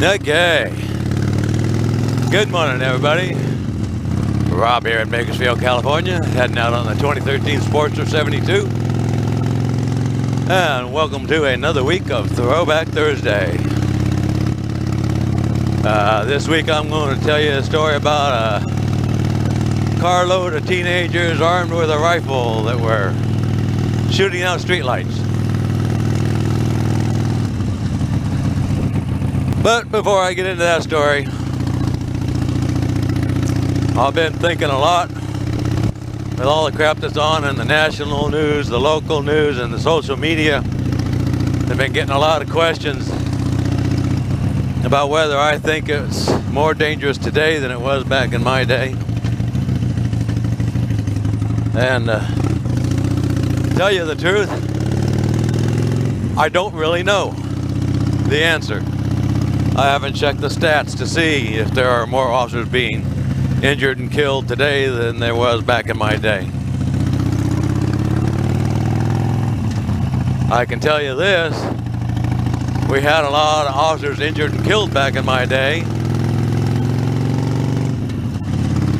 Okay. Good morning, everybody. Rob here in Bakersfield, California, heading out on the 2013 Sportster 72. And welcome to another week of Throwback Thursday. This week I'm going to tell you a story about a carload of teenagers armed with a rifle that were shooting out streetlights. But before I get into that story, I've been thinking a lot with all the crap that's on in the national news, the local news, and the social media. I've been getting a lot of questions about whether I think it's more dangerous today than it was back in my day. And to tell you the truth, I don't really know the answer. I haven't checked the stats to see if there are more officers being injured and killed today than there was back in my day. I can tell you this, we had a lot of officers injured and killed back in my day.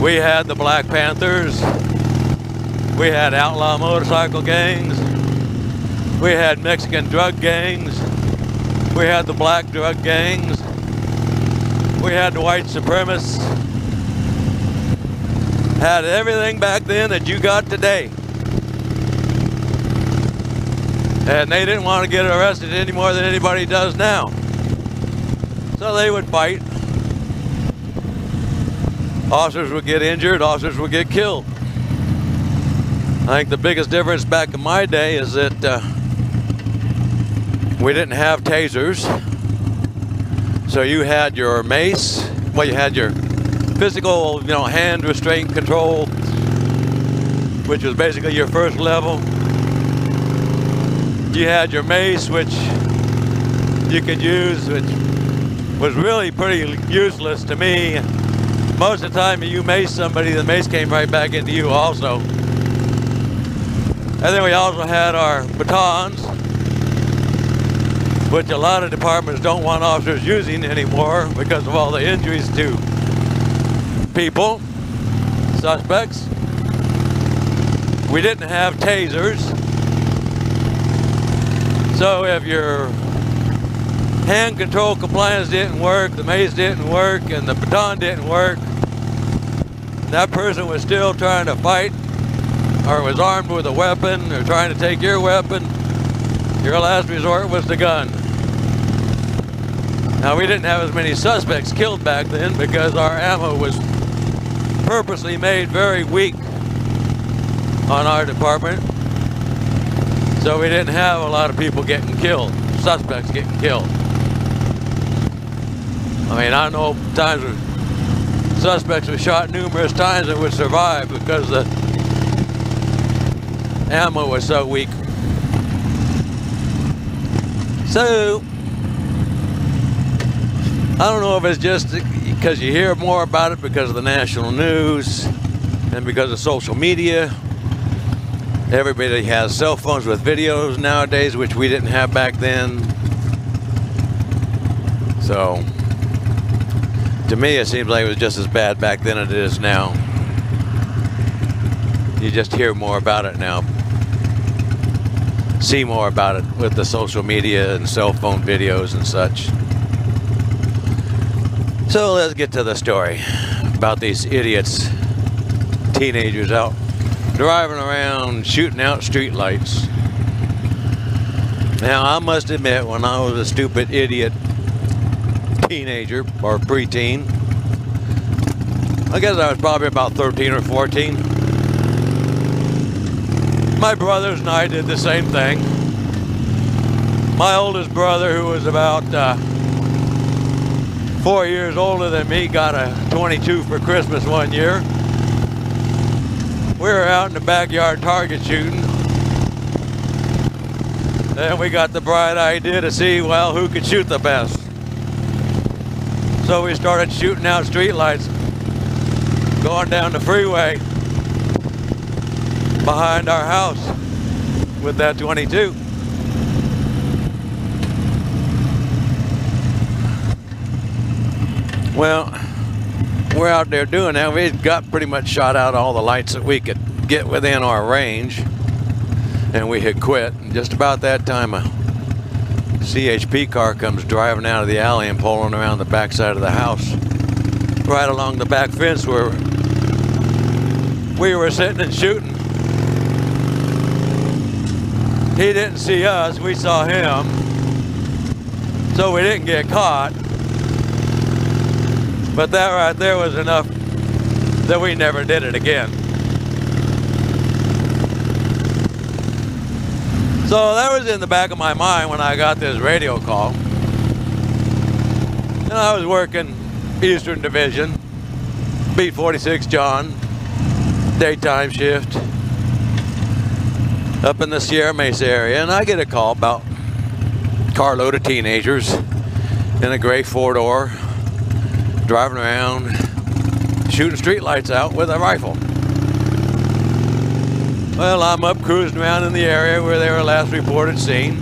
We had the Black Panthers, we had outlaw motorcycle gangs, we had Mexican drug gangs, we had the black drug gangs, we had the white supremacists. Had everything back then that you got today. And they didn't want to get arrested any more than anybody does now. So they would fight. Officers would get injured, officers would get killed. I think the biggest difference back in my day is that we didn't have tasers. So you had your mace, well, you had your physical, hand restraint control, which was basically your first level. You had your mace, which you could use, which was really pretty useless to me. Most of the time you maced somebody, the mace came right back into you also. And then we also had our batons, which a lot of departments don't want officers using anymore because of all the injuries to people, suspects. We didn't have tasers. So if your hand control compliance didn't work, the mace didn't work, and the baton didn't work, that person was still trying to fight or was armed with a weapon or trying to take your weapon, your last resort was the gun. Now, we didn't have as many suspects killed back then because our ammo was purposely made very weak on our department. So we didn't have a lot of people getting killed, suspects getting killed. I mean, I know times where suspects were shot numerous times and would survive because the ammo was so weak. So, I don't know if it's just because you hear more about it because of the national news and because of social media. Everybody has cell phones with videos nowadays, which we didn't have back then. So, to me, it seems like it was just as bad back then as it is now. You just hear more about it now. See more about it with the social media and cell phone videos and such. So let's get to the story about these idiots, teenagers out driving around shooting out streetlights. Now, I must admit, when I was a stupid idiot teenager or preteen, I guess I was probably about 13 or 14, my brothers and I did the same thing. My oldest brother, who was about 4 years older than me, got a 22 for Christmas one year. We were out in the backyard target shooting. Then we got the bright idea to see, well, who could shoot the best. So we started shooting out streetlights, going down the freeway behind our house with that 22. Well, we're out there doing that. We got pretty much shot out all the lights that we could get within our range, and we had quit. And just about that time, a CHP car comes driving out of the alley and pulling around the back side of the house, right along the back fence where we were sitting and shooting. He didn't see us, we saw him, so we didn't get caught. But that right there was enough that we never did it again. So that was in the back of my mind when I got this radio call. And I was working Eastern Division, Beat 46 John, daytime shift, up in the Sierra Mesa area, and I get a call about a carload of teenagers in a gray four-door, driving around, shooting streetlights out with a rifle. Well, I'm up cruising around in the area where they were last reported seen.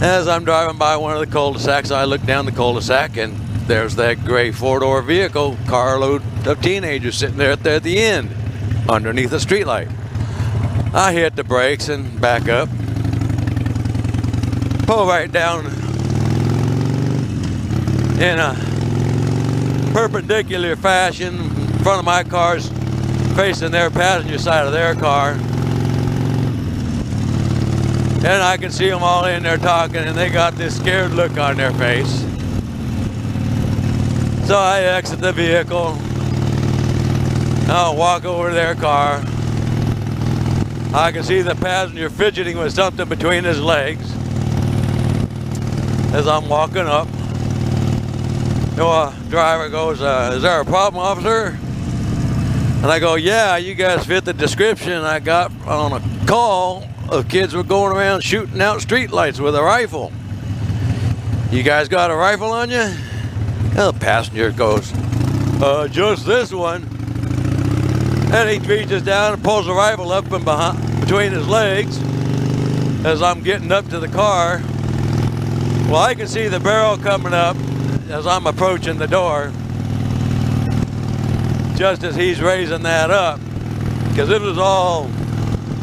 As I'm driving by one of the cul-de-sacs, I look down the cul-de-sac, and there's that gray four-door vehicle, carload of teenagers sitting there at the end, underneath a streetlight. I hit the brakes and back up, pull right down in a perpendicular fashion in front of my car's facing their passenger side of their car. And I can see them all in there talking, and they got this scared look on their face. So I exit the vehicle. I'll walk over to their car. I can see the passenger fidgeting with something between his legs as I'm walking up. The driver goes, "Is there a problem, officer?" And I go, "Yeah, you guys fit the description I got on a call of kids were going around shooting out streetlights with a rifle. You guys got a rifle on you?" And the passenger goes, "Just this one." And he reaches down and pulls the rifle up and between his legs as I'm getting up to the car. Well, I can see the barrel coming up as I'm approaching the door, just as he's raising that up, because it was all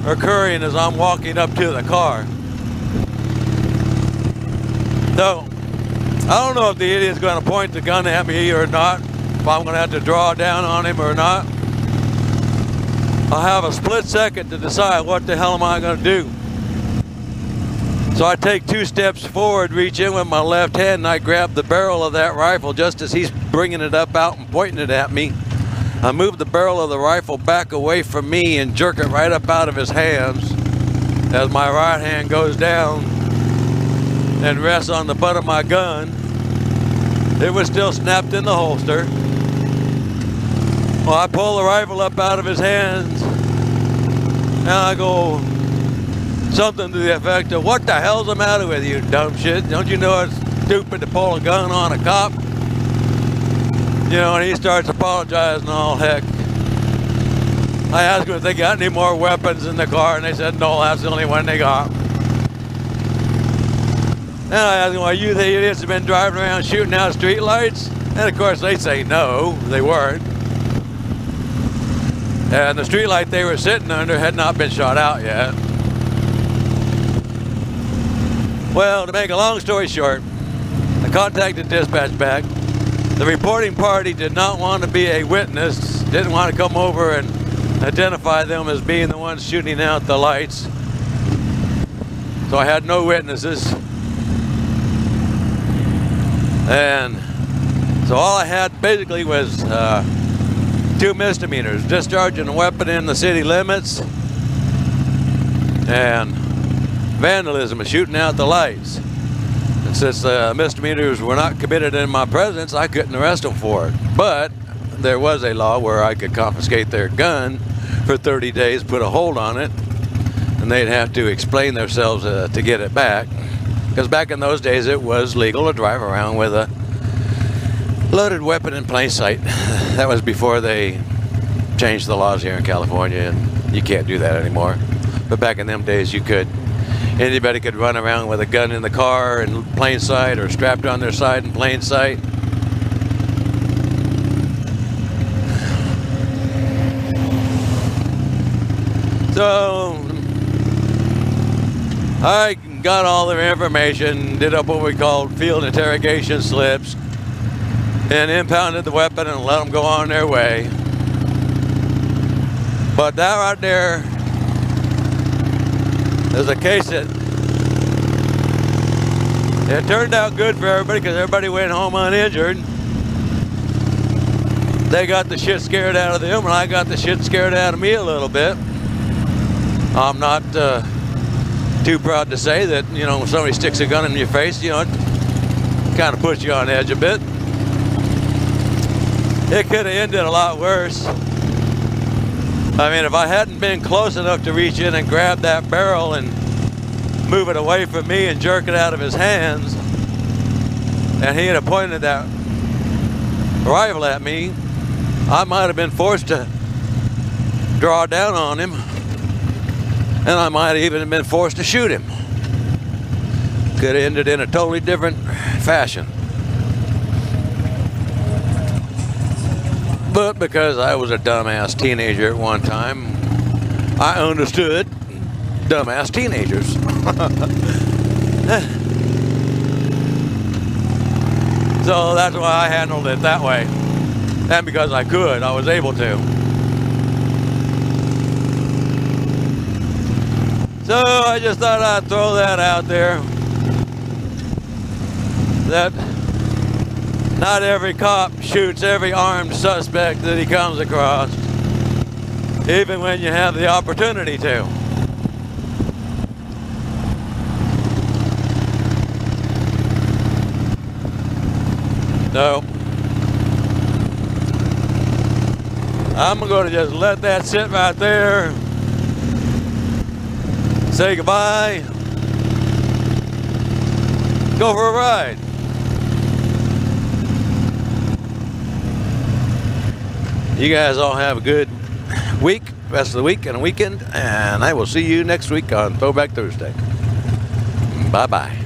occurring as I'm walking up to the car. So, I don't know if the idiot's going to point the gun at me or not, if I'm going to have to draw down on him or not. I'll have a split second to decide what the hell am I going to do. So I take 2 steps forward, reach in with my left hand, and I grab the barrel of that rifle just as he's bringing it up out and pointing it at me. I move the barrel of the rifle back away from me and jerk it right up out of his hands as my right hand goes down and rests on the butt of my gun. It was still snapped in the holster. Well, I pull the rifle up out of his hands and I go something to the effect of, "What the hell's the matter with you, dumb shit? Don't you know it's stupid to pull a gun on a cop?" You know, and he starts apologizing all heck. I asked him if they got any more weapons in the car, and they said no, that's the only one they got. And I asked him, "Well, you the idiots have been driving around shooting out streetlights?" And of course they say no, they weren't. And the streetlight they were sitting under had not been shot out yet. Well, to make a long story short, I contacted dispatch back. The reporting party did not want to be a witness, didn't want to come over and identify them as being the ones shooting out the lights. So I had no witnesses. And so all I had basically was 2 misdemeanors: discharging a weapon in the city limits and vandalism of shooting out the lights. And since the misdemeanors were not committed in my presence, I couldn't arrest them for it. But there was a law where I could confiscate their gun for 30 days, put a hold on it, and they'd have to explain themselves to get it back. Because back in those days, it was legal to drive around with a loaded weapon in plain sight. That was before they changed the laws here in California, and you can't do that anymore. But back in them days, you could. Anybody could run around with a gun in the car in plain sight or strapped on their side in plain sight. So I got all their information, did up what we called field interrogation slips, and impounded the weapon and let them go on their way. But that right there is a case that it turned out good for everybody because everybody went home uninjured. They got the shit scared out of them, and I got the shit scared out of me a little bit. I'm not too proud to say that, you know, when somebody sticks a gun in your face, you know, it kind of puts you on edge a bit. It could have ended a lot worse. I mean, if I hadn't been close enough to reach in and grab that barrel and move it away from me and jerk it out of his hands, and he had pointed that rifle at me, I might have been forced to draw down on him, and I might even have been forced to shoot him. Could have ended in a totally different fashion. But because I was a dumbass teenager at one time, I understood dumbass teenagers. So that's why I handled it that way. And because I could, I was able to. So I just thought I'd throw that out there. That not every cop shoots every armed suspect that he comes across, even when you have the opportunity to. So I'm going to just let that sit right there, say goodbye, go for a ride. You guys all have a good week, rest of the week and a weekend, and I will see you next week on Throwback Thursday. Bye-bye.